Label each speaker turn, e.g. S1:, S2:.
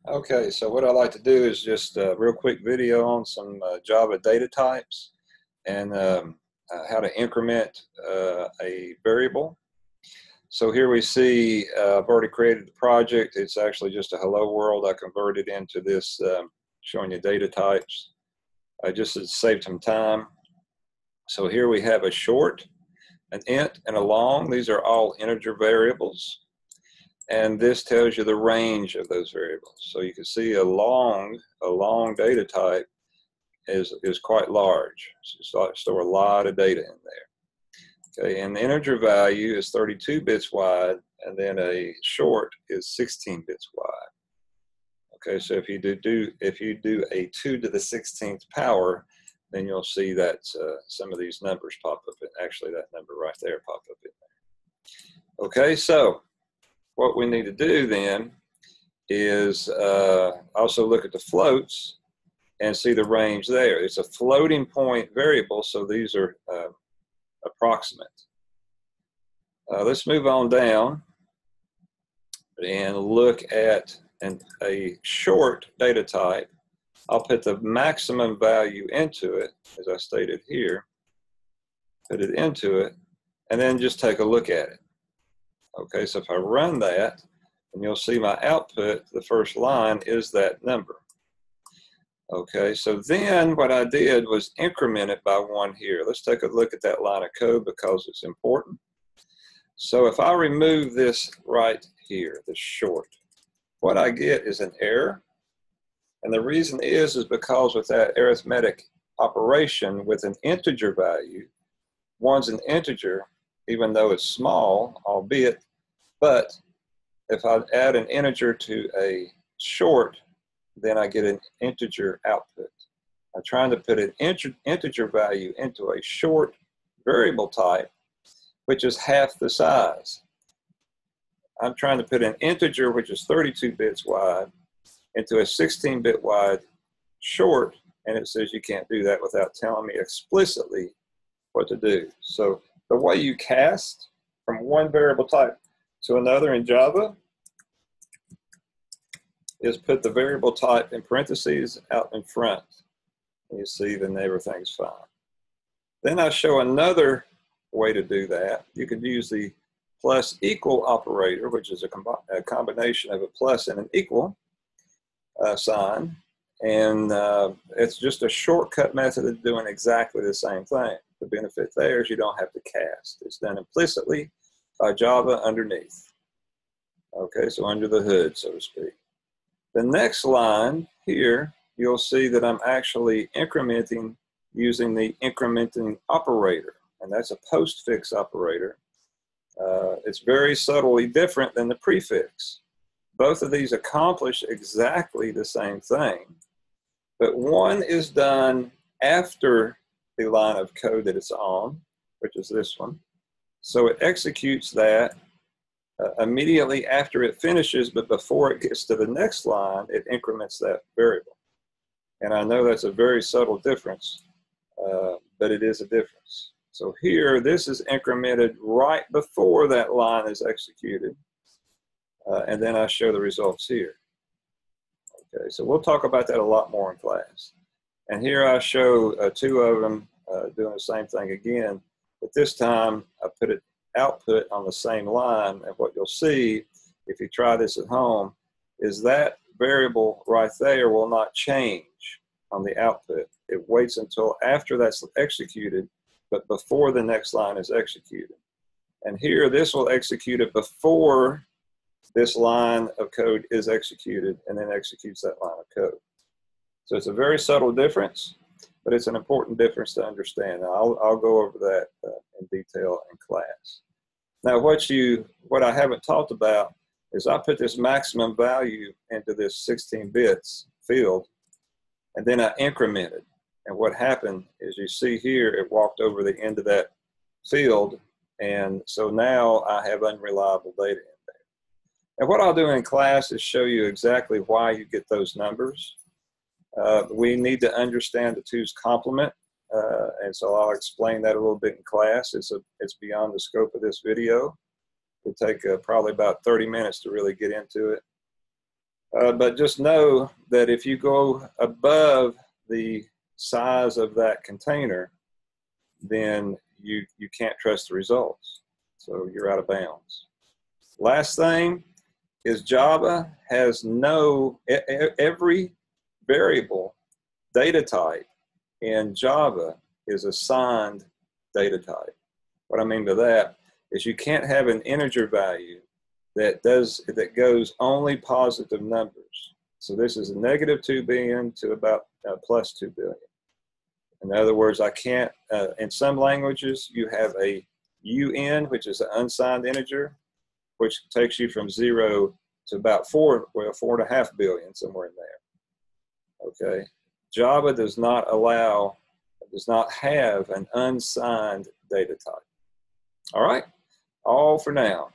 S1: Okay, so what I like to do is just a real quick video on some Java data types and how to increment a variable. So here we see I've already created the project. It's actually just a hello world. I converted into this showing you data types just to save some time. So here we have a short, an int, and a long. These are all integer variables. And this tells you the range of those variables. So you can see a long data type is quite large. So store a lot of data in there. Okay, and the integer value is 32 bits wide, and then a short is 16 bits wide. Okay, so if you do a 2 to the 16th power, then you'll see that some of these numbers pop up, and actually that number right there pop up in there. Okay, so what we need to do then is also look at the floats and see the range there. It's a floating point variable, so these are approximate. Let's move on down and look at a short data type. I'll put the maximum value into it, as I stated here, put it into it, and then just take a look at it. Okay, so if I run that, and you'll see my output, the first line is that number. Okay, so then what I did was increment it by 1 here. Let's take a look at that line of code because it's important. So if I remove this right here, the short, what I get is an error. And the reason is because with that arithmetic operation with an integer value, 1's an integer, even though it's small, albeit, but if I add an integer to a short, then I get an integer output. I'm trying to put an integer value into a short variable type, which is half the size. I'm trying to put an integer, which is 32 bits wide, into a 16-bit wide short, and it says you can't do that without telling me explicitly what to do. So the way you cast from one variable type to another in Java is put the variable type in parentheses out in front. And you see then everything's fine. Then I show another way to do that. You could use the plus equal operator, which is a combination of a plus and an equal sign. And it's just a shortcut method of doing exactly the same thing. The benefit there is you don't have to cast. It's done implicitly by Java underneath. Okay, so under the hood, so to speak. The next line here, you'll see that I'm actually incrementing using the incrementing operator, and that's a postfix operator. It's very subtly different than the prefix. Both of these accomplish exactly the same thing, but one is done after the line of code that it's on, which is this one. So it executes that immediately after it finishes, but before it gets to the next line, it increments that variable. And I know that's a very subtle difference, but it is a difference. So here, this is incremented right before that line is executed, and then I show the results here. Okay, so we'll talk about that a lot more in class. And here I show 2 of them doing the same thing again, but this time I put it output on the same line, and what you'll see if you try this at home is that variable right there will not change on the output. It waits until after that's executed, but before the next line is executed. And here this will execute it before this line of code is executed, and then executes that line of code. So it's a very subtle difference, but it's an important difference to understand. I'll go over that in detail in class. Now, what I haven't talked about is I put this maximum value into this 16 bits field, and then I incremented. And what happened is you see here, it walked over the end of that field, and so now I have unreliable data in there. And what I'll do in class is show you exactly why you get those numbers. We need to understand the 2's complement, and so I'll explain that a little bit in class. It's beyond the scope of this video. It'll take probably about 30 minutes to really get into it. But just know that if you go above the size of that container, then you can't trust the results. So you're out of bounds. Last thing is Java has every variable data type in Java is assigned data type. What I mean by that is you can't have an integer value that goes only positive numbers. So this is a negative 2 billion to about plus 2 billion. In other words, I can't, in some languages, you have a UN, which is an unsigned integer, which takes you from 0 to about 4.5 billion, somewhere in there. Okay. Java does not have an unsigned data type. All right. All for now.